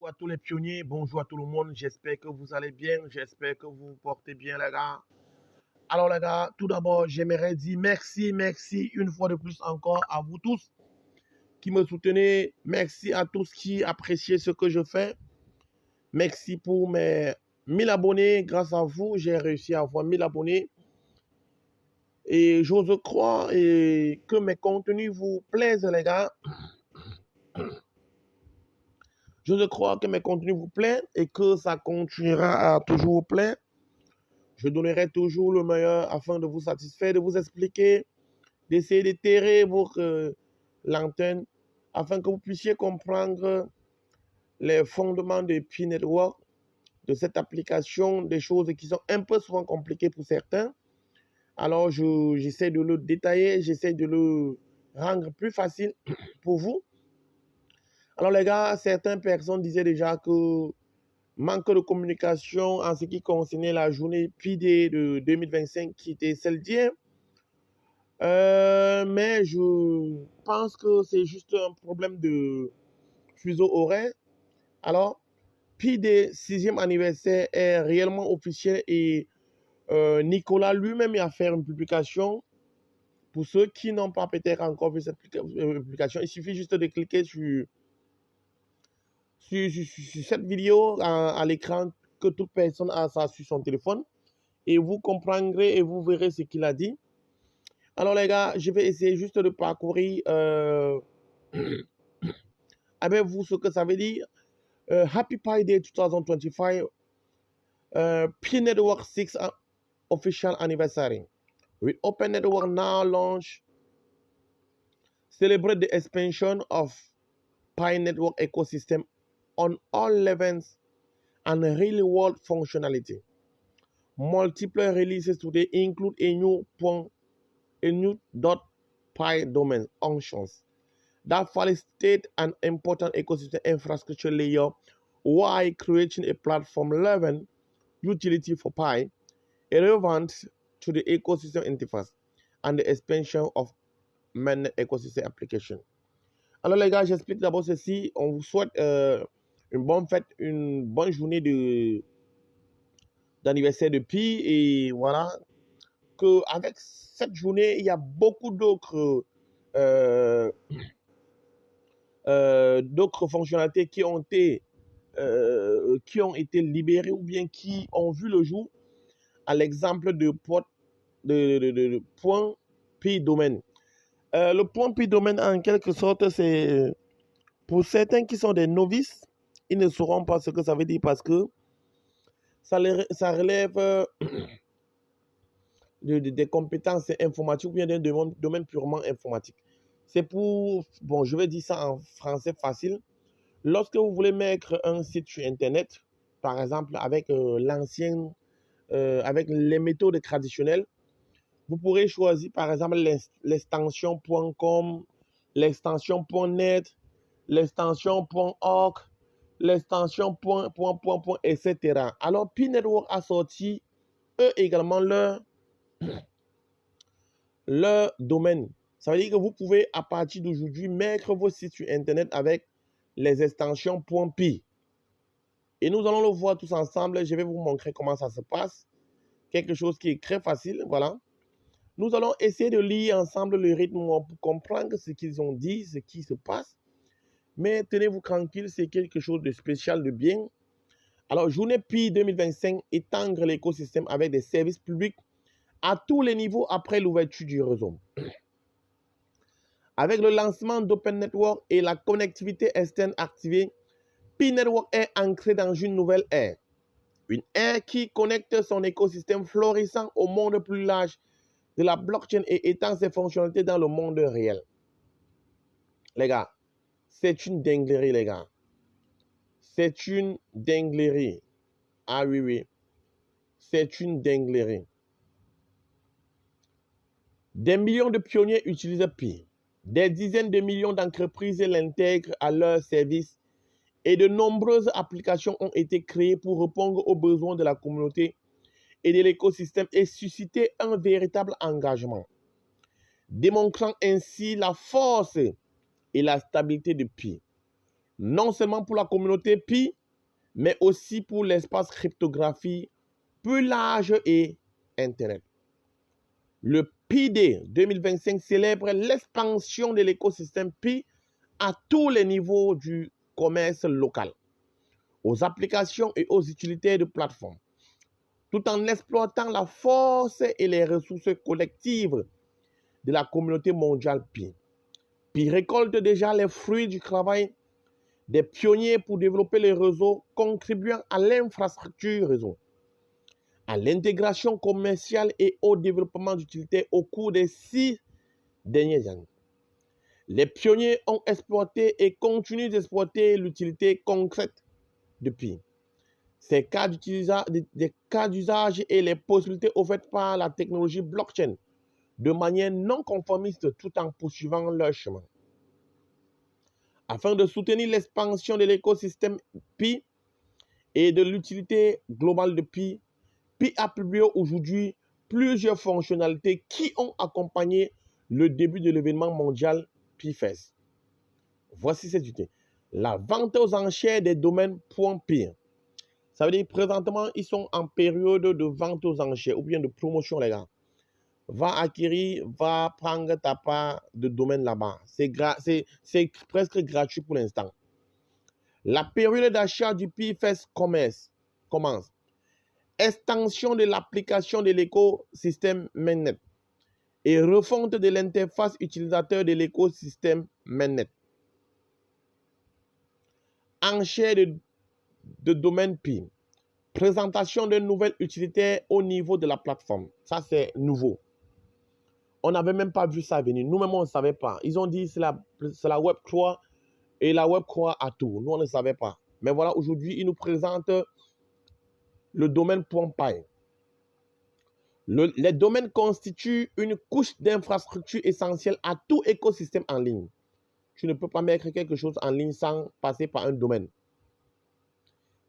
Bonjour à tous les pionniers, bonjour à tout le monde. J'espère que vous allez bien, j'espère que vous vous portez bien, les gars. Alors, les gars, tout d'abord, j'aimerais dire merci une fois de plus encore à vous tous qui me soutenez. Merci à tous qui appréciez ce que je fais. Merci pour mes 1000 abonnés. Grâce à vous, j'ai réussi à avoir 1000 abonnés. Et j'ose croire que mes contenus vous plaisent, les gars. J'ose croire que mes contenus vous plaisent et que ça continuera à toujours vous plaire. Je donnerai toujours le meilleur afin de vous satisfaire, de vous expliquer, d'essayer d'éterrer votre lanterne afin que vous puissiez comprendre les fondements de Pi Network, de cette application, des choses qui sont un peu souvent compliquées pour certains. Alors, j'essaie de le détailler, j'essaie de le rendre plus facile pour vous. Alors, les gars, certaines personnes disaient déjà que manque de communication en ce qui concernait la journée Pi de 2025 qui était celle d'hier. Mais je pense que c'est juste un problème de fuseau horaire. Alors, Pi Day 6e anniversaire est réellement officiel et Nicolas lui-même a fait une publication. Pour ceux qui n'ont pas peut-être encore vu cette publication, il suffit juste de cliquer sur cette vidéo à l'écran que toute personne a ça sur son téléphone et vous comprendrez et vous verrez ce qu'il a dit. Alors les gars, je vais essayer juste de parcourir avec vous ce que ça veut dire. Happy Pi Day 2025, Pi Network 6 official anniversary. With Open Network now launch, celebrate the expansion of Pi Network ecosystem on all levels and real world functionality. Multiple releases today include a new .pi domain functions that facilitate an important ecosystem infrastructure layer while creating a platform level utility for Pi relevant to the ecosystem interface and the expansion of many ecosystem applications. Alors les gars, j'explique d'abord ceci. On vous souhaite une bonne fête, une bonne journée d'anniversaire de Pi et voilà qu'avec cette journée, il y a beaucoup d'autres fonctionnalités qui ont été libérées ou bien qui ont vu le jour, à l'exemple de point Pi domaine. Le point Pi domaine, en quelque sorte, c'est pour certains qui sont des novices, ils ne sauront pas ce que ça veut dire parce que ça relève des compétences informatiques ou bien d'un domaine purement informatique. C'est pour, bon, je vais dire ça en français facile. Lorsque vous voulez mettre un site sur Internet, par exemple avec avec les méthodes traditionnelles, vous pourrez choisir par exemple l'extension .com, l'extension .net, l'extension .org, l'extension etc. Alors, Pi Network a sorti eux également leur domaine. Ça veut dire que vous pouvez à partir d'aujourd'hui mettre vos sites sur Internet avec les extensions .pi. Et nous allons le voir tous ensemble. Je vais vous montrer comment ça se passe. Quelque chose qui est très facile. Voilà. Nous allons essayer de lire ensemble le rythme pour comprendre ce qu'ils ont dit, ce qui se passe. Mais tenez-vous tranquille, c'est quelque chose de spécial, de bien. Alors, journée Pi 2025, étendre l'écosystème avec des services publics à tous les niveaux après l'ouverture du réseau. Avec le lancement d'Open Network et la connectivité externe activée, Pi Network est ancré dans une nouvelle ère. Une ère qui connecte son écosystème florissant au monde plus large de la blockchain et étend ses fonctionnalités dans le monde réel. Les gars, c'est une dinguerie, les gars. C'est une dinguerie. Ah oui, oui. C'est une dinguerie. Des millions de pionniers utilisent Pi. Des dizaines de millions d'entreprises l'intègrent à leurs services et de nombreuses applications ont été créées pour répondre aux besoins de la communauté et de l'écosystème et susciter un véritable engagement, démontrant ainsi la force et la stabilité de Pi. non seulement pour la communauté Pi, mais aussi pour l'espace cryptographie plus large et Internet. Le Pi-Day 2025 célèbre l'expansion de l'écosystème Pi à tous les niveaux du commerce local, aux applications et aux utilités de plateformes, tout en exploitant la force et les ressources collectives de la communauté mondiale Pi. Pi récolte déjà les fruits du travail des pionniers pour développer les réseaux, contribuant à l'infrastructure réseau, à l'intégration commerciale et au développement d'utilité au cours des 6 dernières années. Les pionniers ont exploité et continuent d'exploiter l'utilité concrète de Pi. Ces cas d'usage et les possibilités offertes par la technologie blockchain de manière non conformiste tout en poursuivant leur chemin. Afin de soutenir l'expansion de l'écosystème Pi et de l'utilité globale de Pi, Pi a publié aujourd'hui plusieurs fonctionnalités qui ont accompagné le début de l'événement mondial PiFest. Voici ces unités. La vente aux enchères des domaines .pi. Ça veut dire présentement, ils sont en période de vente aux enchères ou bien de promotion, les gars. Va acquérir, va prendre ta part de domaine là-bas. C'est presque gratuit pour l'instant. La période d'achat du PiFest commence. Extension de l'application de l'écosystème Mainnet et refonte de l'interface utilisateur de l'écosystème Mainnet. Enchères de domaine Pi. Présentation de nouvelles utilitaires au niveau de la plateforme. Ça, c'est nouveau. On n'avait même pas vu ça venir. Nous-mêmes, on ne savait pas. Ils ont dit c'est la Web3 et la Web3 à tout. Nous, on ne savait pas. Mais voilà, aujourd'hui, ils nous présentent le domaine .py. Les domaines constituent une couche d'infrastructure essentielle à tout écosystème en ligne. Tu ne peux pas mettre quelque chose en ligne sans passer par un domaine.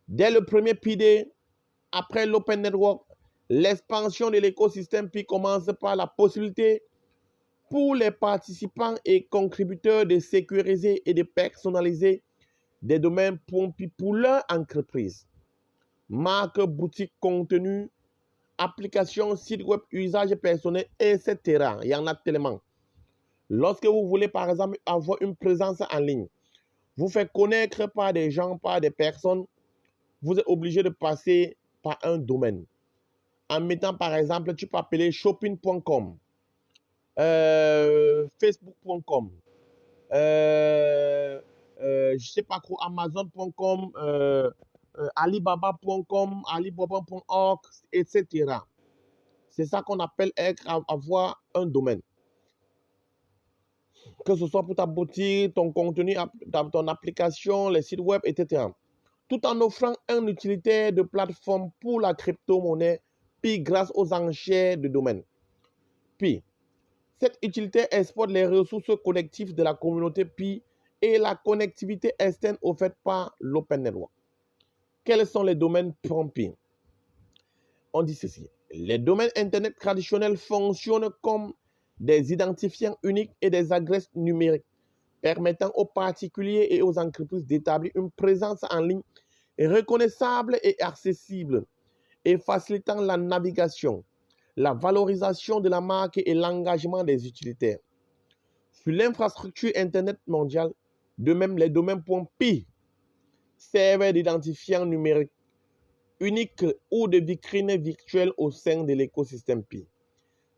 Dès le premier Pi-Day, après l'Open Network, l'expansion de l'écosystème Pi commence par la possibilité pour les participants et contributeurs de sécuriser et de personnaliser des domaines .pi pour leur entreprise. Marque, boutique, contenu, application, site web, usage personnel, etc. Il y en a tellement. Lorsque vous voulez, par exemple, avoir une présence en ligne, vous faites connaître par des gens, par des personnes, vous êtes obligé de passer par un domaine. En mettant, par exemple, tu peux appeler shopping.com, facebook.com, je ne sais pas quoi, amazon.com, alibaba.com, alibaba.org, etc. C'est ça qu'on appelle avoir un domaine. Que ce soit pour ta boutique, ton contenu, ton application, les sites web, etc. Tout en offrant un utilitaire de plateforme pour la crypto-monnaie, puis grâce aux enchères de domaine. Puis, cette utilité exporte les ressources collectives de la communauté Pi et la connectivité externe offerte par l'Open Network. Quels sont les domaines Pi? On dit ceci. Les domaines Internet traditionnels fonctionnent comme des identifiants uniques et des adresses numériques permettant aux particuliers et aux entreprises d'établir une présence en ligne reconnaissable et accessible et facilitant la navigation, la valorisation de la marque et l'engagement des utilitaires. Sur l'infrastructure Internet mondiale, de même les domaines .pi servent d'identifiants numériques uniques ou de vitrines virtuelles au sein de l'écosystème Pi,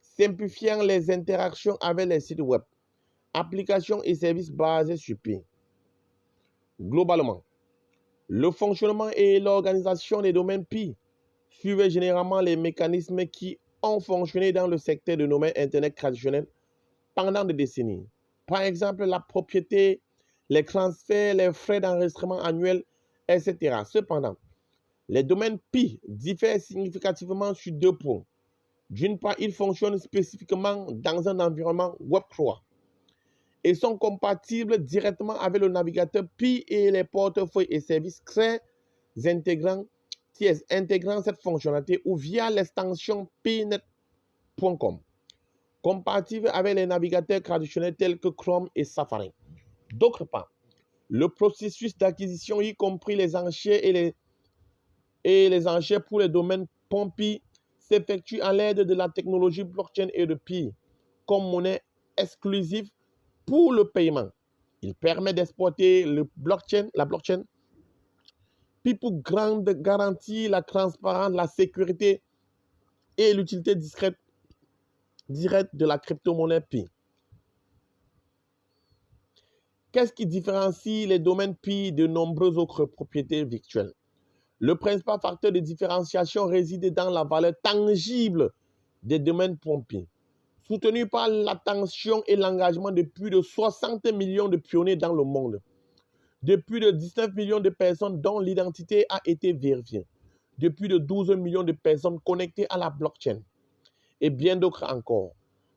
simplifiant les interactions avec les sites web, applications et services basés sur Pi. Globalement, le fonctionnement et l'organisation des domaines Pi suivent généralement les mécanismes qui ont fonctionné dans le secteur de domaines Internet traditionnels pendant des décennies. Par exemple, la propriété, les transferts, les frais d'enregistrement annuels, etc. Cependant, les domaines Pi diffèrent significativement sur 2 points. D'une part, ils fonctionnent spécifiquement dans un environnement Web3 et sont compatibles directement avec le navigateur Pi et les portefeuilles et services très intégrant cette fonctionnalité ou via l'extension pinet.com, compatible avec les navigateurs traditionnels tels que Chrome et Safari. D'autre part, Le processus d'acquisition, y compris les enchères et les enchères pour les domaines POMPI, s'effectue à l'aide de la technologie blockchain et de Pi comme monnaie exclusive pour le paiement. Il permet d'exporter la blockchain Pi pour garantir la transparence, la sécurité et l'utilité directe de la crypto-monnaie Pi. Qu'est-ce qui différencie les domaines Pi de nombreuses autres propriétés virtuelles? Le principal facteur de différenciation réside dans la valeur tangible des domaines Pi, soutenu par l'attention et l'engagement de plus de 60 millions de pionniers dans le monde, de plus de 19 millions de personnes dont l'identité a été vérifiée, de plus de 12 millions de personnes connectées à la blockchain, et bien d'autres encore,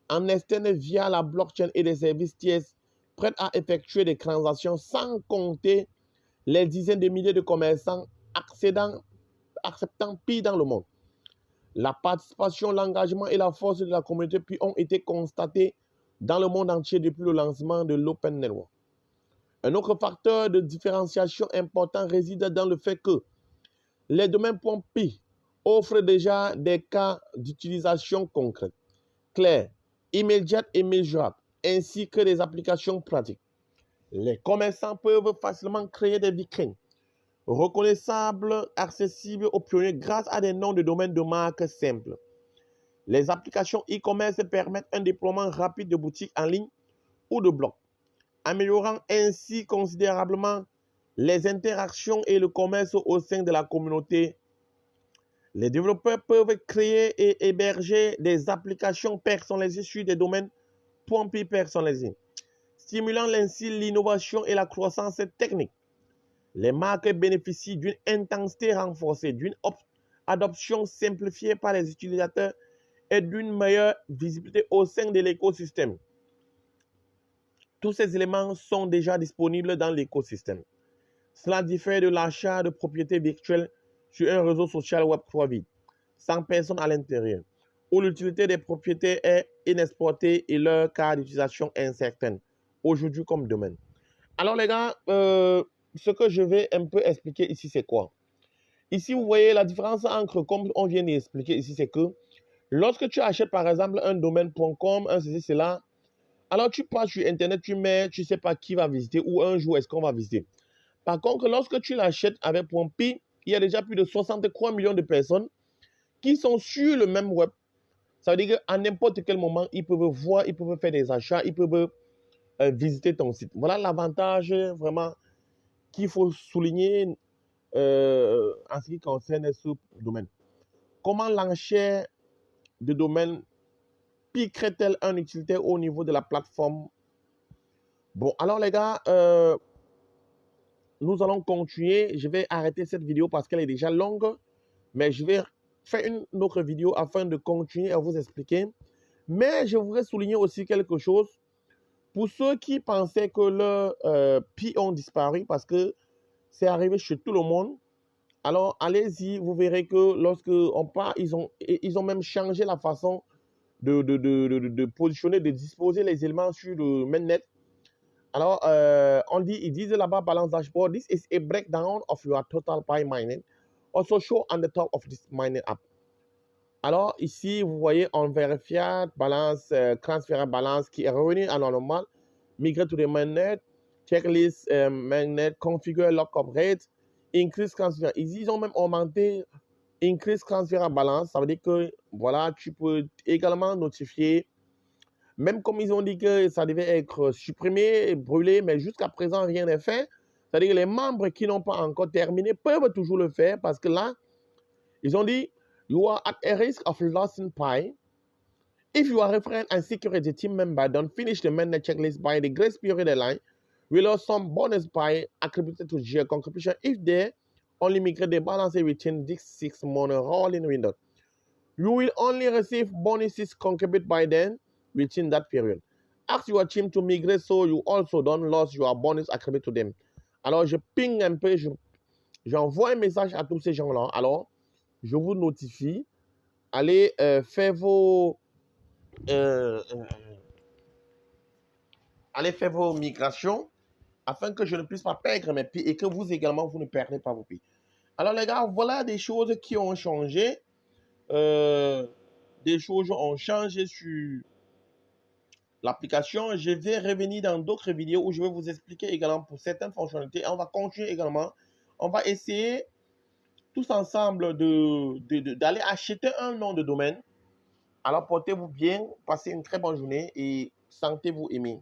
en externe via la blockchain et des services tiers prêts à effectuer des transactions, sans compter les dizaines de milliers de commerçants acceptant Pi dans le monde. La participation, l'engagement et la force de la communauté Pi ont été constatés dans le monde entier depuis le lancement de l'Open Network. Un autre facteur de différenciation important réside dans le fait que les domaines Pi offrent déjà des cas d'utilisation concrets, clairs, immédiates et mesurables, ainsi que des applications pratiques. Les commerçants peuvent facilement créer des vitrines reconnaissables, accessibles aux pionniers grâce à des noms de domaine de marque simples. Les applications e-commerce permettent un déploiement rapide de boutiques en ligne ou de blogs, améliorant ainsi considérablement les interactions et le commerce au sein de la communauté. Les développeurs peuvent créer et héberger des applications personnalisées sur des domaines Pi personnalisés, stimulant ainsi l'innovation et la croissance technique. Les marques bénéficient d'une intensité renforcée, d'une adoption simplifiée par les utilisateurs et d'une meilleure visibilité au sein de l'écosystème. Tous ces éléments sont déjà disponibles dans l'écosystème. Cela diffère de l'achat de propriétés virtuelles sur un réseau social Web3 vide, sans personne à l'intérieur, où l'utilité des propriétés est inexploitée et leur cas d'utilisation incertaine, aujourd'hui comme domaine. Alors les gars, ce que je vais un peu expliquer ici, c'est quoi? Ici, vous voyez la différence entre, comme on vient d'expliquer ici, c'est que lorsque tu achètes par exemple un domaine.com, un ceci, cela, alors tu passes sur Internet, tu mets, tu ne sais pas qui va visiter ou un jour est-ce qu'on va visiter. Par contre, lorsque tu l'achètes avec .pi, il y a déjà plus de 63 millions de personnes qui sont sur le même web. Ça veut dire qu'à n'importe quel moment, ils peuvent voir, ils peuvent faire des achats, ils peuvent visiter ton site. Voilà l'avantage vraiment qu'il faut souligner en ce qui concerne ce domaine. Comment l'enchère de domaine Pi crée-t-elle un utilitaire au niveau de la plateforme? Bon, alors les gars, nous allons continuer. Je vais arrêter cette vidéo parce qu'elle est déjà longue, mais je vais faire une autre vidéo afin de continuer à vous expliquer. Mais je voudrais souligner aussi quelque chose. Pour ceux qui pensaient que leurs Pi ont disparu parce que c'est arrivé chez tout le monde, alors allez-y, vous verrez que lorsque on part, ils ont même changé la façon de positionner, de disposer les éléments sur le mainnet. Alors, ils disent là-bas, balance dashboard, this is a breakdown of your total Pi mining, also show on the top of this mining app. Alors, ici, vous voyez, on vérifie balance, transfert balance qui est revenu à normal, migrer to the mainnet, checklist mainnet, configure lockup rate, increase transfer. Ils ont même augmenté increase transfer balance. Ça veut dire que, voilà, tu peux également notifier, même comme ils ont dit que ça devait être supprimé, brûlé, mais jusqu'à présent, rien n'est fait. C'est-à-dire que les membres qui n'ont pas encore terminé peuvent toujours le faire parce que là, ils ont dit, you are at a risk of losing Pi. If you are referring and security team member, don't finish the mainnet checklist by the grace period deadline, we lost some bonus Pi attributed to your contribution if they only migrate the balance within this 6-month rolling window. You will only receive bonuses contributed by them within that period. Ask your team to migrate so you also don't lose your bonus attributed to them. Alors, je ping un peu, j'envoie un message à tous ces gens-là. Alors, je vous notifie. Allez faire vos migrations afin que je ne puisse pas perdre mes pieds et que vous également, vous ne perdez pas vos pieds. Alors les gars, voilà des choses qui ont changé. Des choses ont changé sur l'application. Je vais revenir dans d'autres vidéos où je vais vous expliquer également pour certaines fonctionnalités. On va continuer également. On va essayer tous ensemble d'aller acheter un nom de domaine. Alors portez-vous bien, passez une très bonne journée et sentez-vous aimer.